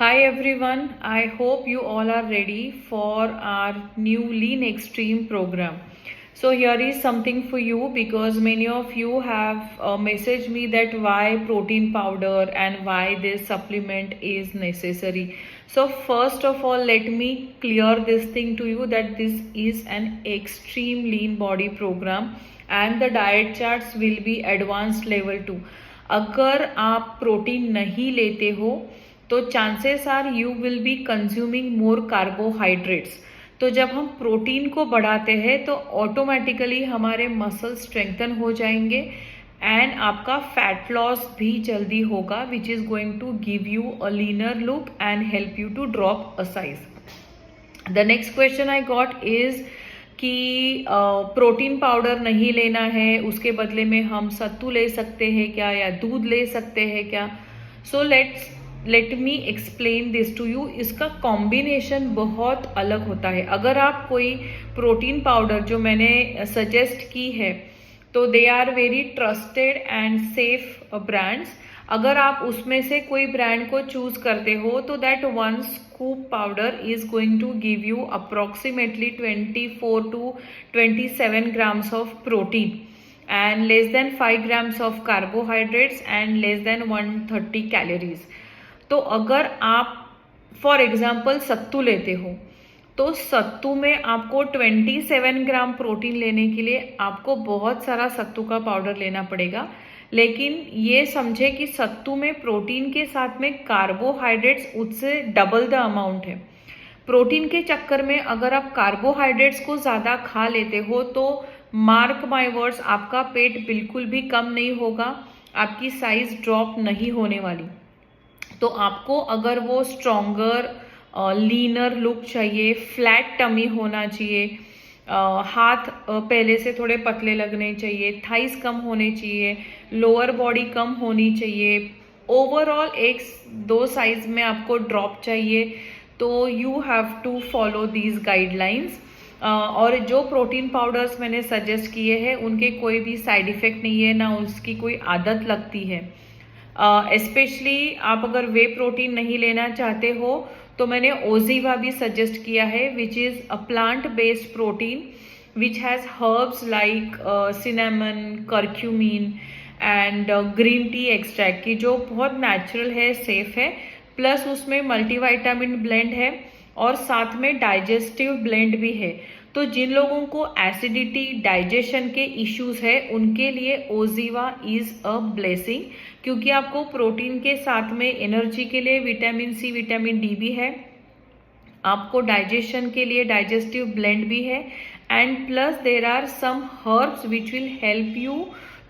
Hi everyone, I hope you all are ready for our new Lean Extreme program. So here is something for you because many of you have messaged me that why protein powder and why this supplement is necessary. So first of all, let me clear this thing to you that this is an extreme lean body program and the diet charts will be advanced level 2. अगर आप protein नहीं लेते हो तो chances are you will be consuming more carbohydrates. तो जब हम protein को बढ़ाते हैं तो ऑटोमेटिकली हमारे मसल स्ट्रेंथन हो जाएंगे एंड आपका फैट लॉस भी जल्दी होगा which is going to give you a leaner look and help you to drop a size. The next question I got is कि प्रोटीन पाउडर नहीं लेना है, उसके बदले में हम सत्तू ले सकते हैं क्या या दूध ले सकते हैं क्या। So let me explain this to you. इसका कॉम्बिनेशन बहुत अलग होता है। अगर आप कोई प्रोटीन पाउडर जो मैंने सजेस्ट की है तो they are very trusted and safe brands. अगर आप उसमें से कोई ब्रांड को चूज करते हो तो that one scoop powder is going to give you approximately 24 to 27 grams of protein and less than 5 grams of carbohydrates and less than 130 calories। तो अगर आप फॉर एग्जाम्पल सत्तू लेते हो तो सत्तू में आपको 27 ग्राम प्रोटीन लेने के लिए आपको बहुत सारा सत्तू का पाउडर लेना पड़ेगा। लेकिन ये समझे कि सत्तू में प्रोटीन के साथ में कार्बोहाइड्रेट्स उससे डबल द अमाउंट है। प्रोटीन के चक्कर में अगर आप कार्बोहाइड्रेट्स को ज़्यादा खा लेते हो तो मार्क माय वर्ड्स आपका पेट बिल्कुल भी कम नहीं होगा, आपकी साइज ड्रॉप नहीं होने वाली। तो आपको अगर वो स्ट्रॉन्गर लीनर लुक चाहिए, फ्लैट टमी होना चाहिए, हाथ पहले से थोड़े पतले लगने चाहिए, थाइस कम होने चाहिए, लोअर बॉडी कम होनी चाहिए, ओवरऑल एक दो साइज में आपको ड्रॉप चाहिए, तो you have to follow these guidelines. और जो प्रोटीन पाउडर्स मैंने सजेस्ट किए हैं उनके कोई भी साइड इफेक्ट नहीं है, ना उसकी कोई आदत लगती है। स्पेशली आप अगर वे प्रोटीन नहीं लेना चाहते हो तो मैंने ओजीवा भी सजेस्ट किया है which is a plant based protein which has herbs like cinnamon, curcumin and green tea extract की, जो बहुत नेचुरल है, सेफ है, प्लस उसमें मल्टीविटामिन ब्लेंड है और साथ में डाइजेस्टिव ब्लेंड भी है। तो जिन लोगों को एसिडिटी, डाइजेशन के इश्यूज है उनके लिए ओजीवा इज अ ब्लेसिंग, क्योंकि आपको प्रोटीन के साथ में एनर्जी के लिए विटामिन सी, विटामिन डी भी है, आपको डाइजेशन के लिए डाइजेस्टिव ब्लेंड भी है and plus there are some herbs which will help you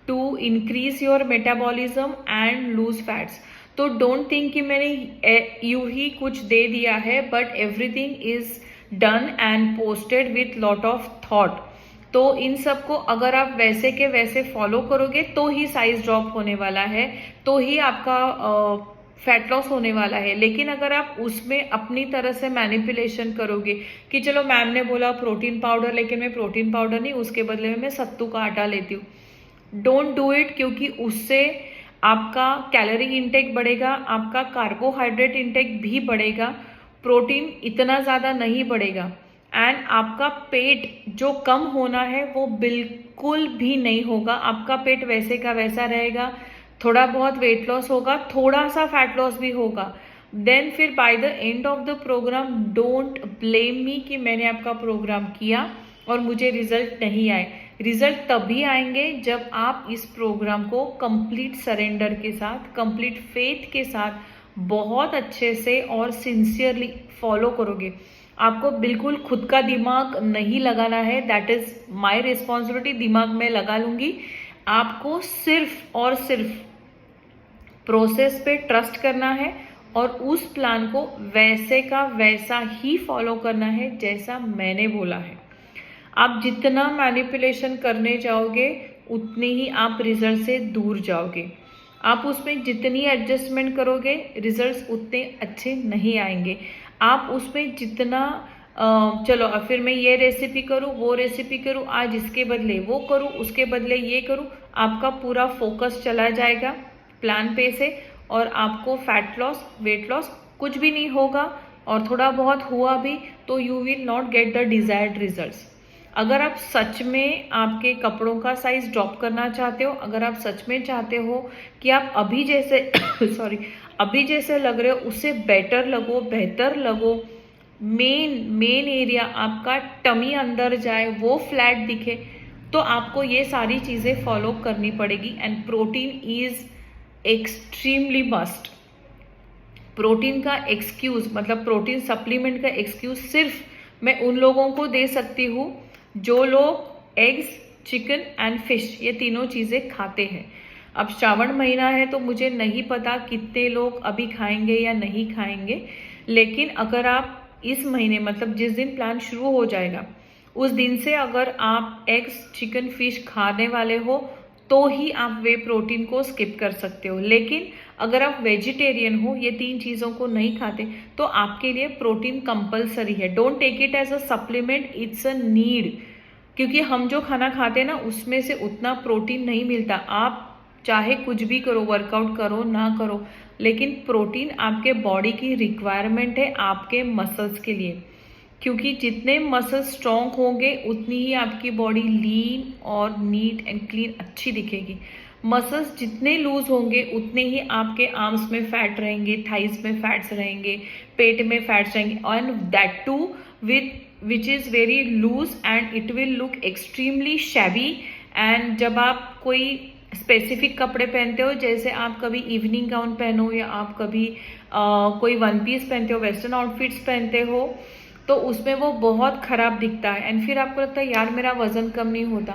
to increase your metabolism and lose fats. तो डोंट थिंक कि मैंने यूं ही कुछ दे दिया है, but everything is done and posted with lot of thought. तो इन सब को अगर आप वैसे के वैसे फॉलो करोगे तो ही साइज ड्रॉप होने वाला है, तो ही आपका फैट लॉस होने वाला है। लेकिन अगर आप उसमें अपनी तरह से मैनिपुलेशन करोगे कि चलो मैम ने बोला प्रोटीन पाउडर, लेकिन मैं प्रोटीन पाउडर नहीं, उसके बदले में मैं सत्तू का आटा लेती हूँ, डोंट डू इट, क्योंकि उससे आपका कैलोरी इंटेक बढ़ेगा, आपका कार्बोहाइड्रेट इंटेक भी बढ़ेगा, प्रोटीन इतना ज़्यादा नहीं बढ़ेगा एंड आपका पेट जो कम होना है वो बिल्कुल भी नहीं होगा। आपका पेट वैसे का वैसा रहेगा, थोड़ा बहुत वेट लॉस होगा, थोड़ा सा फैट लॉस भी होगा। देन फिर by the end of the programme don't blame me कि मैंने आपका प्रोग्राम किया और मुझे रिजल्ट नहीं आए। रिजल्ट तभी आएंगे जब आप इस प्रोग्राम को कंप्लीट सरेंडर के साथ, कंप्लीट फेथ के साथ, बहुत अच्छे से और सिंसियरली फॉलो करोगे। आपको बिल्कुल खुद का दिमाग नहीं लगाना है, दैट इज माय रिस्पॉन्सिबिलिटी, दिमाग में लगा लूंगी। आपको सिर्फ और सिर्फ प्रोसेस पे ट्रस्ट करना है और उस प्लान को वैसे का वैसा ही फॉलो करना है जैसा मैंने बोला है। आप जितना मैनिपुलेशन करने जाओगे उतने ही आप रिजल्ट से दूर जाओगे। आप उसमें जितनी एडजस्टमेंट करोगे रिजल्ट्स उतने अच्छे नहीं आएंगे। आप उसमें जितना चलो अब फिर मैं ये रेसिपी करूँ, वो रेसिपी करूँ, आज इसके बदले वो करूँ, उसके बदले ये करूँ, आपका पूरा फोकस चला जाएगा प्लान पे से और आपको फैट लॉस, वेट लॉस कुछ भी नहीं होगा और थोड़ा बहुत हुआ भी तो you will not get the desired results. अगर आप सच में आपके कपड़ों का साइज ड्रॉप करना चाहते हो, अगर आप सच में चाहते हो कि आप अभी जैसे अभी जैसे लग रहे हो उससे बेटर लगो, बेहतर लगो, मेन एरिया आपका टमी अंदर जाए, वो फ्लैट दिखे, तो आपको ये सारी चीज़ें फॉलो करनी पड़ेगी। And protein is extremely must. Protein का एक्सक्यूज मतलब प्रोटीन सप्लीमेंट का एक्सक्यूज सिर्फ मैं उन लोगों को दे सकती हूँ जो लोग एग्स, चिकन एंड फिश ये तीनों चीज़ें खाते हैं। अब श्रावण महीना है तो मुझे नहीं पता कितने लोग अभी खाएंगे या नहीं खाएंगे, लेकिन अगर आप इस महीने मतलब जिस दिन प्लान शुरू हो जाएगा उस दिन से अगर आप एग्स, चिकन, फिश खाने वाले हो तो ही आप वे प्रोटीन को स्किप कर सकते हो। लेकिन अगर आप वेजिटेरियन हो, ये तीन चीज़ों को नहीं खाते, तो आपके लिए प्रोटीन कंपलसरी है। Don't take it as a supplement, it's a need. क्योंकि हम जो खाना खाते हैं ना उसमें से उतना प्रोटीन नहीं मिलता। आप चाहे कुछ भी करो, वर्कआउट करो ना करो, लेकिन प्रोटीन आपके बॉडी की रिक्वायरमेंट है आपके मसल्स के लिए। क्योंकि जितने मसल्स स्ट्रॉन्ग होंगे उतनी ही आपकी बॉडी लीन और नीट एंड क्लीन अच्छी दिखेगी। मसल्स जितने लूज होंगे उतने ही आपके आर्म्स में फैट रहेंगे, थाइज में फैट्स रहेंगे, पेट में फैट्स रहेंगे, and that too which is very loose and it will look extremely shabby. And जब आप कोई स्पेसिफिक कपड़े पहनते हो, जैसे आप कभी इवनिंग गाउन पहनो या आप कभी कोई वन पीस पहनते हो, वेस्टर्न आउटफिट्स पहनते हो, तो उसमें वो बहुत खराब दिखता है एंड फिर आपको लगता है यार मेरा वजन कम नहीं होता।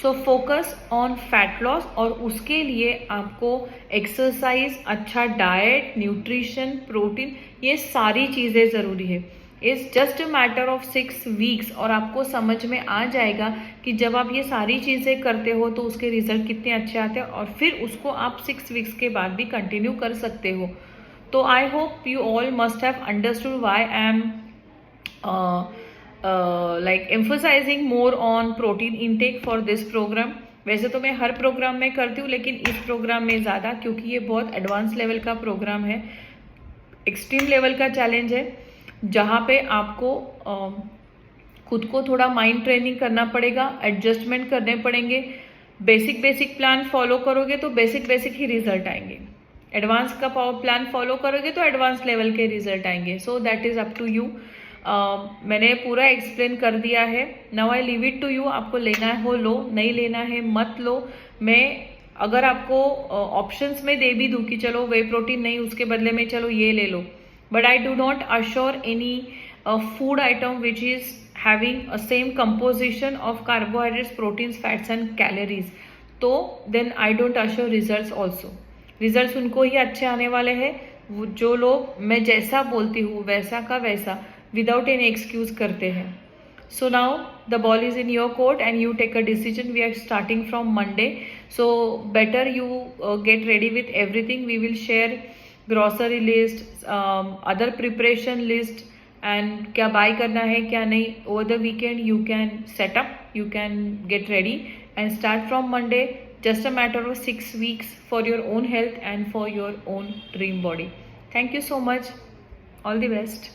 So focus on fat loss, और उसके लिए आपको एक्सरसाइज, अच्छा डाइट, न्यूट्रिशन, प्रोटीन, ये सारी चीज़ें ज़रूरी है। It's just a matter of 6 weeks और आपको समझ में आ जाएगा कि जब आप ये सारी चीज़ें करते हो तो उसके रिजल्ट कितने अच्छे आते हैं, और फिर उसको आप 6 वीक्स के बाद भी कंटिन्यू कर सकते हो। तो I hope you all must have understood why I am like emphasizing more on protein intake for this program। वैसे तो मैं हर प्रोग्राम में करती हूँ, लेकिन इस प्रोग्राम में ज़्यादा, क्योंकि ये बहुत एडवांस लेवल का प्रोग्राम है, एक्सट्रीम लेवल का चैलेंज है, जहाँ पे आपको खुद को थोड़ा माइंड ट्रेनिंग करना पड़ेगा, एडजस्टमेंट करने पड़ेंगे। बेसिक प्लान फॉलो करोगे तो बेसिक ही रिजल्ट आएंगे, एडवांस का प्लान फॉलो करोगे तो एडवांस लेवल के रिजल्ट आएंगे। So that is up to you. मैंने पूरा एक्सप्लेन कर दिया है। Now I leave it to you. आपको लेना हो लो, नहीं लेना है मत लो। मैं अगर आपको ऑप्शंस में दे भी दूँ कि चलो वे प्रोटीन नहीं, उसके बदले में चलो ये ले लो, but I do not assure any food item which is having a same composition of carbohydrates, proteins, fats and calories, तो then I don't assure results also. Results उनको ही अच्छे आने वाले हैं जो लोग मैं जैसा बोलती हूँ वैसा का वैसा विदाउट एनी एक्सक्यूज करते हैं। So now the ball is in your court and you take a decision. We are starting from Monday, so better you get ready with everything. We will share grocery list, other preparation list, and क्या buy करना है क्या नहीं। Over the weekend you can set up, you can get ready and start from Monday. Just a matter of 6 weeks for your own health and for your own dream body. Thank you so much. All the best.